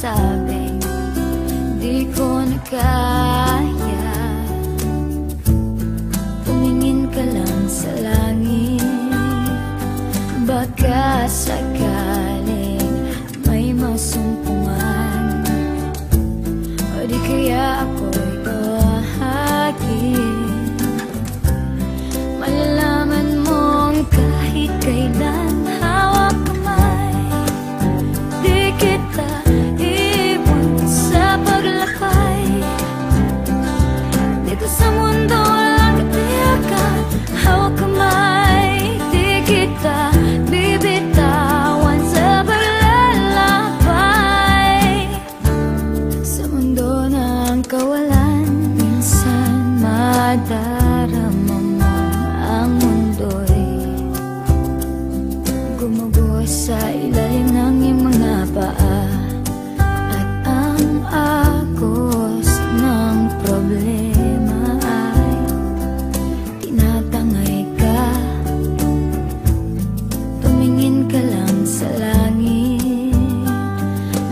sinasabing di ko na kaya. Tumingin ka lang sa langit, baka sakaling may masumpungan, o di kaya ako'y bahagi. Malalaman mong kahit kailan hawak kamay, di kita iwan sa paglakbay. Dito sa mundo walang katiyakan, hawak kamay, di kita bibitawan sa paglalakbay. Sa mundo ng kawalan, minsan madarama mo ang mundo'y gumuguho sa ilalim ng iyong mga paa, at ang agos ng problema ay tinatangay ka. Tumingin ka lang sa langit,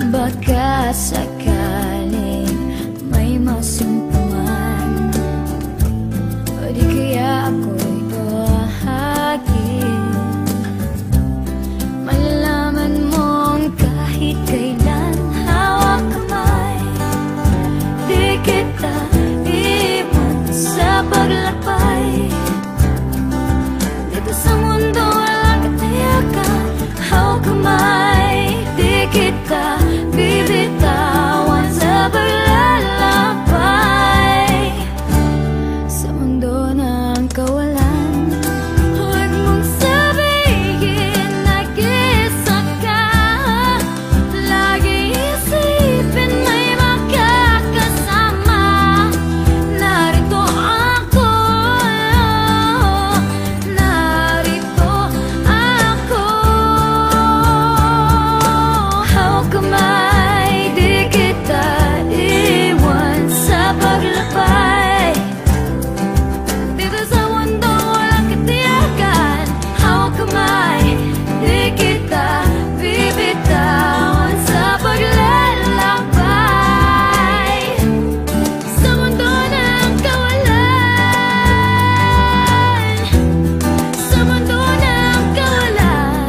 baka sakaling may masumpungan, o di kaya ako'y bahagi. Malalaman mong kahit kailan hawak kamay, di kita iwan sa paglakbay. Dito sa mundo walang katiyakan, hawak kamay, di kita bibitawan sa paglalakbay. Sa mundo ng kawalan, huwag mong sabihin nag-isa ka. Lagi isipin may makakasama. Narito ako, narito ako. Hawak kamay, di kita iwan sa paglakbay. Dito sa mundo walang katiyakan, hawak kamay, di kita bibitawan sa paglalakbay. Sa mundo ng kawalan, sa mundo ng kawalan,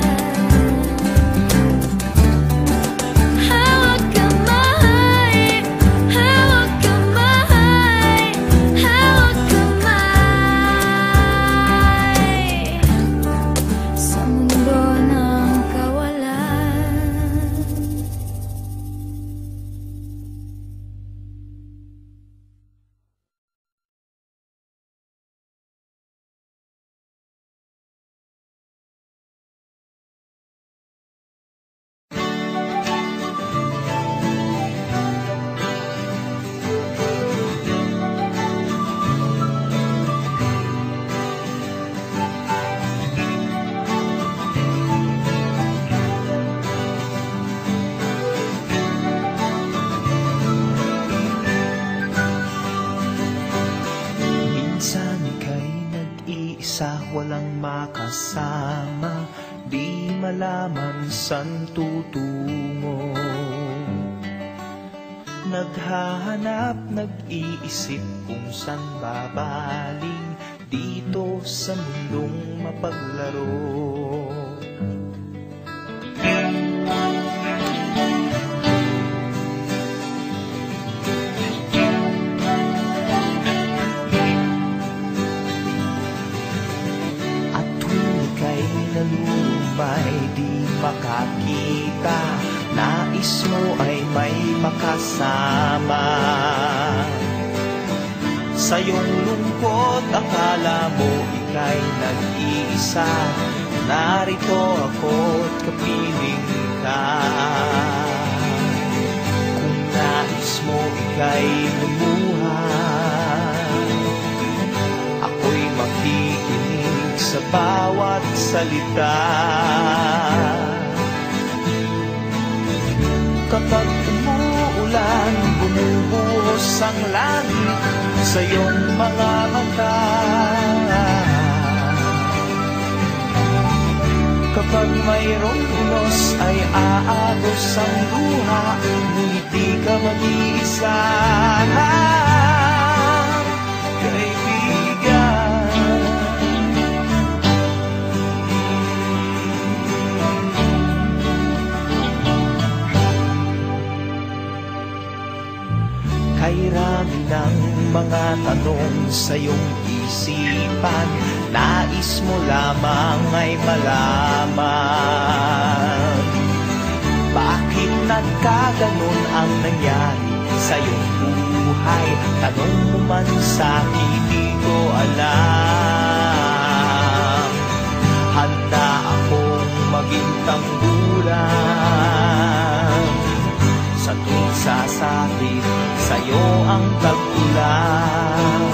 hawak kamay, hawak kamay, hawak kamay. Sa mundo ng kawalan. Minsan ika'y nag-iisa, walang makasama, di malaman saan tutungo. Naghahanap, nag-iisip kung saan babaling dito sa mundong mapaglaro. At kung ika'y nalumbay, di makakita, nais mo ay may makasama. Sa iyong lungkot, akala mo ika'y nag-iisa, narito ako't kapiling ka. Kung nais mo ika'y lumuhan, ako'y makikinig sa bawat salita. Kapag umuulan, bumubuhos ang langit sa iyong mga mata. Kapag mayroong unos ay aagos ang luha, ngunit di ka mag-iisa, kaibigan. Kay rami ng mga tanong sa iyong isipan, nais mo lamang ay malaman, bakit nagkaganon ang nangyari sa iyong buhay? Tanong mo man sa'kin, di ko alam. Handa akong maging tanggulan sa tuwing sasapit sa'yo ang tag-ulan.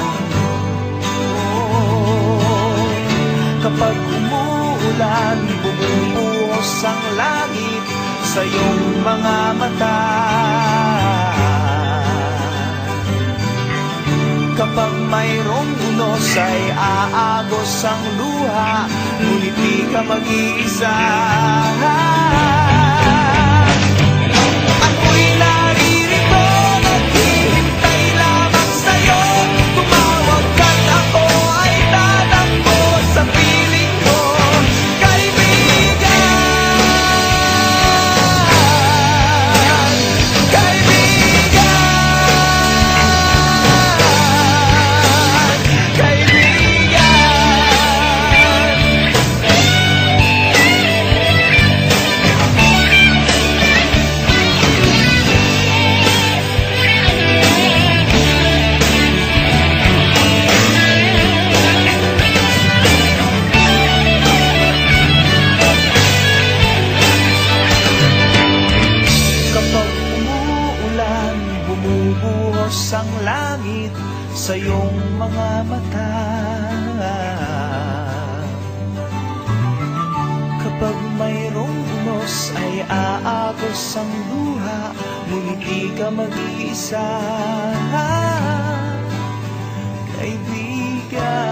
Kapag umuulan, bumubuhos ang langit sa iyong mga mata. Kapag mayroong unos ay aagos ang luha, ngunit di ka mag-iisa. Ako'y naririto, naghihintay lamang sa'yo. Tumawag ka't ako ay tatakbo sa piling ko, kaibigan. Bumubuhos ang langit sa iyong mga mata. Kapag mayroong unos ay aagos ang luha, ngunit di ka mag-iisa, kaibigan.